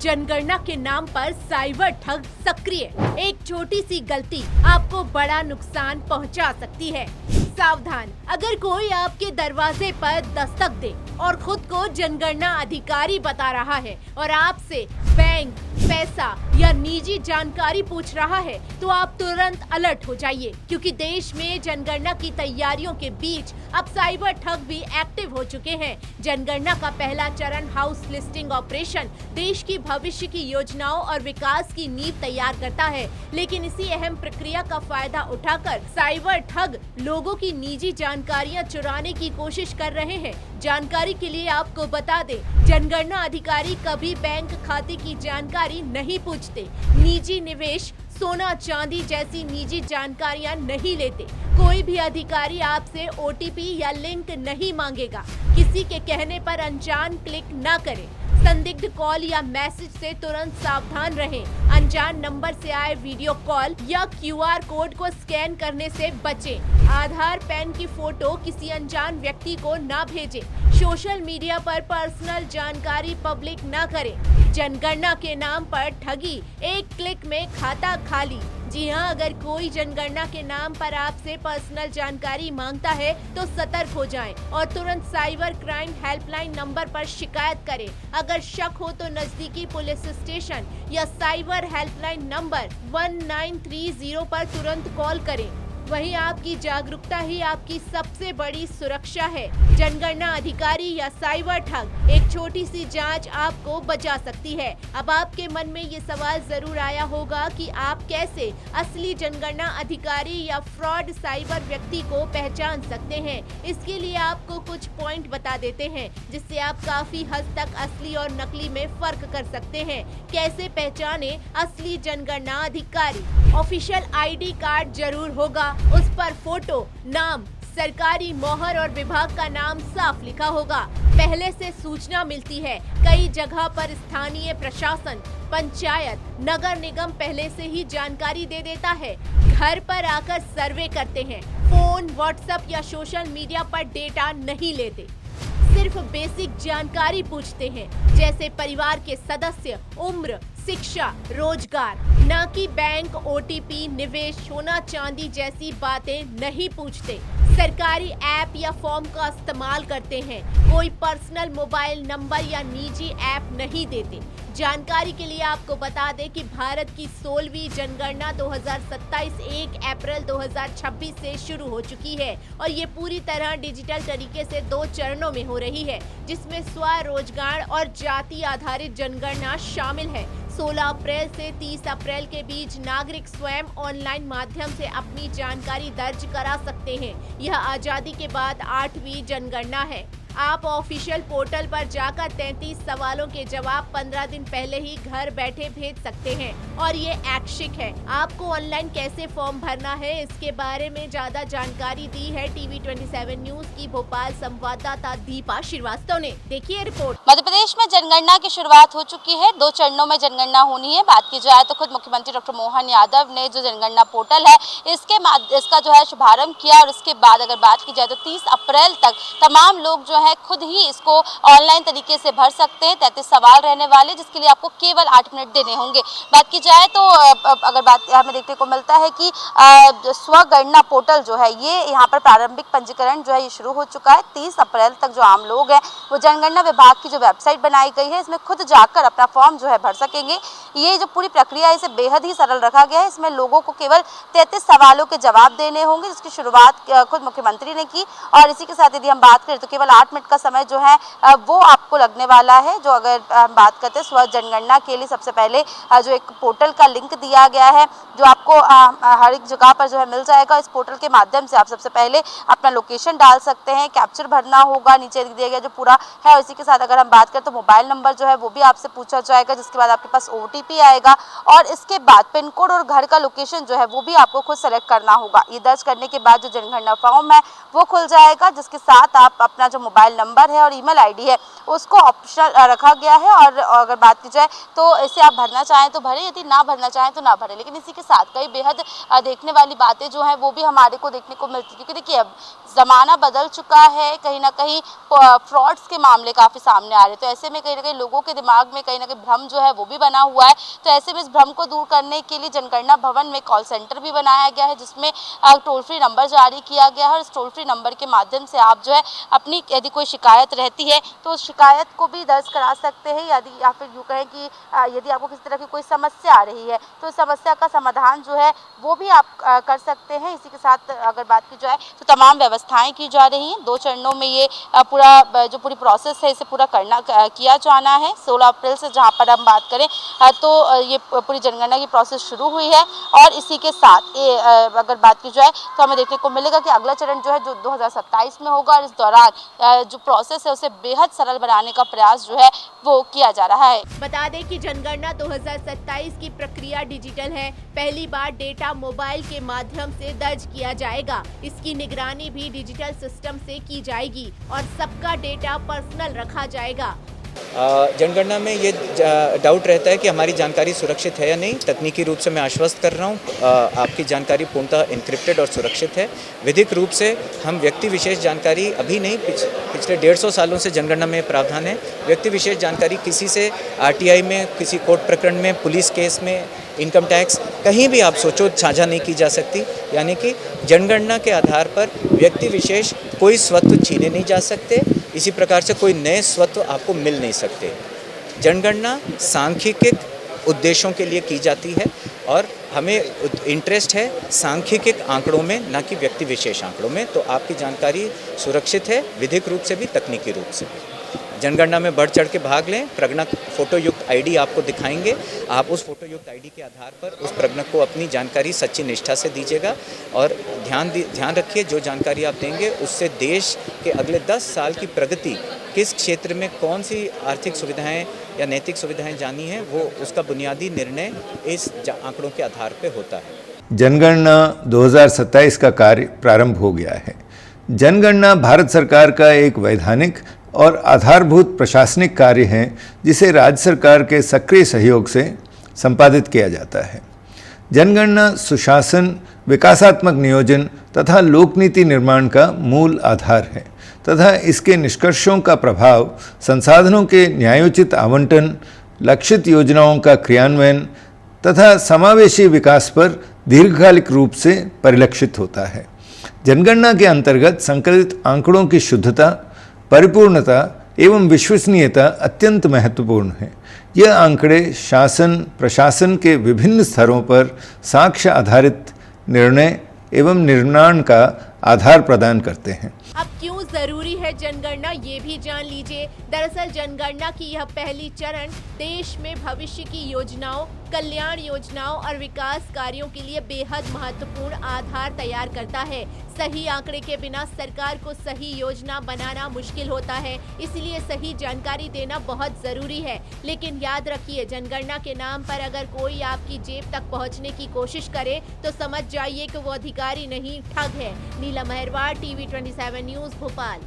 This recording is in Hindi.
जनगणना के नाम पर साइबर ठग सक्रिय। एक छोटी सी गलती आपको बड़ा नुकसान पहुंचा सकती है। सावधान, अगर कोई आपके दरवाजे पर दस्तक दे और खुद को जनगणना अधिकारी बता रहा है और आपसे बैंक, पैसा या निजी जानकारी पूछ रहा है, तो आप तुरंत अलर्ट हो जाइए, क्योंकि देश में जनगणना की तैयारियों के बीच अब साइबर ठग भी एक्टिव हो चुके हैं। जनगणना का पहला चरण हाउस लिस्टिंग ऑपरेशन देश की भविष्य की योजनाओं और विकास की नींव तैयार करता है, लेकिन इसी अहम प्रक्रिया का फायदा उठाकर साइबर ठग लोगों की निजी जानकारियां चुराने की कोशिश कर रहे हैं। जानकारी के लिए आपको बता दें, जनगणना अधिकारी कभी बैंक खाते की जानकारी नहीं पूछते, निजी निवेश, सोना चांदी जैसी निजी जानकारियां नहीं लेते। कोई भी अधिकारी आपसे ओटीपी या लिंक नहीं मांगेगा। किसी के कहने पर अनजान क्लिक न करें। संदिग्ध कॉल या मैसेज से तुरंत सावधान रहें। अनजान नंबर से आए वीडियो कॉल या क्यूआर कोड को स्कैन करने से बचें। आधार, पैन की फोटो किसी अनजान व्यक्ति को न भेजें। सोशल मीडिया पर पर्सनल जानकारी पब्लिक न करें। जनगणना के नाम पर ठगी, एक क्लिक में खाता खाली। जी हाँ, अगर कोई जनगणना के नाम पर आपसे पर्सनल जानकारी मांगता है तो सतर्क हो जाएं और तुरंत साइबर क्राइम हेल्पलाइन नंबर पर शिकायत करें। अगर शक हो तो नजदीकी पुलिस स्टेशन या साइबर हेल्पलाइन नंबर 1930 पर तुरंत कॉल करें। वहीं आपकी जागरूकता ही आपकी सबसे बड़ी सुरक्षा है। जनगणना अधिकारी या साइबर ठग, एक छोटी सी जांच आपको बचा सकती है। अब आपके मन में ये सवाल जरूर आया होगा कि आप कैसे असली जनगणना अधिकारी या फ्रॉड साइबर व्यक्ति को पहचान सकते हैं। इसके लिए आपको कुछ पॉइंट बता देते हैं, जिससे आप काफी हद तक असली और नकली में फर्क कर सकते हैं। कैसे पहचाने असली जनगणना अधिकारी? ऑफिशियल आईडी कार्ड जरूर होगा, उस पर फोटो, नाम, सरकारी मोहर और विभाग का नाम साफ लिखा होगा। पहले से सूचना मिलती है, कई जगह पर स्थानीय प्रशासन, पंचायत, नगर निगम पहले से ही जानकारी दे देता है। घर पर आकर सर्वे करते हैं। फोन, व्हाट्सएप या सोशल मीडिया पर डेटा नहीं लेते, सिर्फ बेसिक जानकारी पूछते हैं, जैसे परिवार के सदस्य, उम्र, शिक्षा, रोजगार। न कि बैंक, ओटीपी, निवेश, सोना चांदी जैसी बातें नहीं पूछते। सरकारी ऐप या फॉर्म का इस्तेमाल करते हैं। कोई पर्सनल मोबाइल नंबर या निजी ऐप नहीं देते। जानकारी के लिए आपको बता दें कि भारत की 16वीं जनगणना 2027 1 अप्रैल 2026 से शुरू हो चुकी है और ये पूरी तरह डिजिटल तरीके से 2 चरणों में हो रही है, जिसमें स्वरोजगार और जाति आधारित जनगणना शामिल है। 16 अप्रैल से 30 अप्रैल के बीच नागरिक स्वयं ऑनलाइन माध्यम से अपनी जानकारी दर्ज करा सकते हैं। यह आजादी के बाद 8वीं जनगणना है। आप ऑफिशियल पोर्टल पर जाकर 33 सवालों के जवाब 15 दिन पहले ही घर बैठे भेज सकते हैं और ये ऐच्छिक है। आपको ऑनलाइन कैसे फॉर्म भरना है, इसके बारे में ज्यादा जानकारी दी है टीवी 27 न्यूज की भोपाल संवाददाता दीपा श्रीवास्तव ने। देखिए रिपोर्ट। मध्य प्रदेश में जनगणना की शुरुआत हो चुकी है। 2 चरणों में जनगणना होनी है। बात की जाए तो खुद मुख्यमंत्री डॉक्टर मोहन यादव ने जो जनगणना पोर्टल है इसका जो है शुभारंभ किया और उसके बाद अगर बात की जाए तो 30 अप्रैल तक तमाम लोग जो है खुद ही इसको ऑनलाइन तरीके से भर सकते हैं। 33 सवाल रहने वाले, जिसके लिए आपको केवल 8 मिनट देने होंगे। बात की जाए तो अगर बात हमें देखने को मिलता है कि स्वगणना पोर्टल जो है ये यहाँ पर प्रारंभिक पंजीकरण जो है ये शुरू हो चुका है। 30 अप्रैल तक जो आम लोग हैं वो जनगणना विभाग की जो वेबसाइट बनाई गई है इसमें खुद जाकर अपना फॉर्म जो है भर सकेंगे। ये जो पूरी प्रक्रिया है इसे बेहद ही सरल रखा गया है। इसमें लोगों को केवल 33 सवालों के जवाब देने होंगे, जिसकी शुरुआत खुद मुख्यमंत्री ने की और इसी के साथ यदि हम बात करें तो केवल 8 मिनट का समय जो है वो आपको लगने वाला है। जो अगर हम बात करते हैं स्व जनगणना के लिए सबसे पहले जो एक पोर्टल का लिंक दिया गया है जो आपको हर एक जगह पर जो है मिल जाएगा। इस पोर्टल के माध्यम से आप सबसे पहले अपना लोकेशन डाल सकते हैं, कैप्चर भरना होगा, नीचे दिया गया जो पूरा है। इसी के साथ अगर हम बात करें तो मोबाइल नंबर जो है वो भी आपसे पूछा जाएगा, जिसके बाद आपके पास ओटीपी आएगा और इसके बाद पिन कोड और घर का लोकेशन जो है वो भी आपको खुद सेलेक्ट करना होगा। ये दर्ज करने के बाद जो जनगणना फॉर्म है वो खुल जाएगा, जिसके साथ आप अपना जो मोबाइल नंबर है और ईमेल आईडी है उसको ऑप्शनल रखा गया है। और अगर बात की जाए तो इसे आप भरना चाहें तो भरें, यदि ना भरना चाहें तो ना भरें। लेकिन इसी के साथ कई बेहद देखने वाली बातें जो हैं वो भी हमारे को देखने को मिलती है, क्योंकि देखिए अब ज़माना बदल चुका है, कहीं ना कहीं फ्रॉड्स के मामले काफ़ी सामने आ रहे हैं। तो ऐसे में कहीं ना कहीं लोगों के दिमाग में कहीं ना कहीं भ्रम जो है वो भी बना हुआ है। तो ऐसे में इस भ्रम को दूर करने के लिए जनगणना भवन में कॉल सेंटर भी बनाया गया है, जिसमें टोल फ्री नंबर जारी किया गया है। और इस टोल फ्री नंबर के माध्यम से आप जो है अपनी यदि कोई शिकायत रहती है तो उस शिकायत को भी दर्ज करा सकते हैं, यदि या फिर यूँ कहें कि यदि आपको किसी तरह की कोई समस्या आ रही है तो इस समस्या का समाधान जो है वो भी आप कर सकते हैं। इसी के साथ अगर बात की जाए तो तमाम व्यवस्थाएं की जा रही हैं। 2 चरणों में ये जो पूरी प्रोसेस है इसे पूरा किया जाना है। 16 अप्रैल से जहां पर हम बात करें तो ये पूरी जनगणना की प्रोसेस शुरू हुई है। और इसी के साथ अगर बात की जाए तो हमें देखने को मिलेगा कि अगला चरण जो है जो 2027 में होगा। और इस दौरान जो प्रोसेस है उसे बेहद सरल बनाने का प्रयास जो है वो किया जा रहा है। बता दें कि जनगणना 2027 की प्रक्रिया डिजिटल है। पहली बार डेटा मोबाइल के माध्यम से दर्ज किया जाएगा। इसकी निगरानी भी डिजिटल सिस्टम से की जाएगी और सबका डेटा पर्सनल रखा जाएगा। जनगणना में ये डाउट रहता है कि हमारी जानकारी सुरक्षित है या नहीं। तकनीकी रूप से मैं आश्वस्त कर रहा हूँ, आपकी जानकारी पूर्णतः एन्क्रिप्टेड और सुरक्षित है। विधिक रूप से हम व्यक्ति विशेष जानकारी अभी नहीं, पिछले 150 सालों से जनगणना में प्रावधान है। व्यक्ति विशेष जानकारी किसी से आरटीआई में, किसी कोर्ट प्रकरण में, पुलिस केस में, इनकम टैक्स, कहीं भी आप सोचो साझा नहीं की जा सकती। यानी कि जनगणना के आधार पर व्यक्ति विशेष कोई स्वत्व छीने नहीं जा सकते। इसी प्रकार से कोई नए स्वत्व आपको मिल नहीं सकते। जनगणना सांख्यिकीय उद्देश्यों के लिए की जाती है और हमें इंटरेस्ट है सांख्यिकीय आंकड़ों में, ना कि व्यक्ति विशेष आंकड़ों में। तो आपकी जानकारी सुरक्षित है, विधिक रूप से भी, तकनीकी रूप से भी। जनगणना में बढ़ चढ़ के भाग लें। प्रगणक फोटोयुक्त आईडी आपको दिखाएंगे। आप उस फोटोयुक्त आईडी के आधार पर उस प्रगणक को अपनी जानकारी सच्ची निष्ठा से दीजिएगा। और ध्यान रखिए, जो जानकारी आप देंगे उससे देश के अगले 10 साल की प्रगति, किस क्षेत्र में कौन सी आर्थिक सुविधाएं या नैतिक सुविधाएं जानी है, वो उसका बुनियादी निर्णय इस आंकड़ों के आधार पर होता है। जनगणना 2027 का कार्य प्रारंभ हो गया है। जनगणना भारत सरकार का एक वैधानिक और आधारभूत प्रशासनिक कार्य है, जिसे राज्य सरकार के सक्रिय सहयोग से संपादित किया जाता है। जनगणना सुशासन, विकासात्मक नियोजन तथा लोकनीति निर्माण का मूल आधार है तथा इसके निष्कर्षों का प्रभाव संसाधनों के न्यायोचित आवंटन, लक्षित योजनाओं का क्रियान्वयन तथा समावेशी विकास पर दीर्घकालिक रूप से परिलक्षित होता है। जनगणना के अंतर्गत संकलित आंकड़ों की शुद्धता, परिपूर्णता एवं विश्वसनीयता अत्यंत महत्वपूर्ण है। यह आंकड़े शासन प्रशासन के विभिन्न स्तरों पर साक्ष्य आधारित निर्णय एवं निर्माण का आधार प्रदान करते हैं। अब क्यों जरूरी है जनगणना, ये भी जान लीजिए। दरअसल जनगणना की यह पहली चरण देश में भविष्य की योजनाओं, कल्याण योजनाओं और विकास कार्यों के लिए बेहद महत्वपूर्ण आधार तैयार करता है। सही आंकड़े के बिना सरकार को सही योजना बनाना मुश्किल होता है, इसलिए सही जानकारी देना बहुत जरूरी है। लेकिन याद रखिए, जनगणना के नाम पर अगर कोई आपकी जेब तक पहुंचने की कोशिश करे तो समझ जाइए कि वो अधिकारी नहीं, ठग है। नीलम मेहरवार, TV 27 न्यूज़, भोपाल।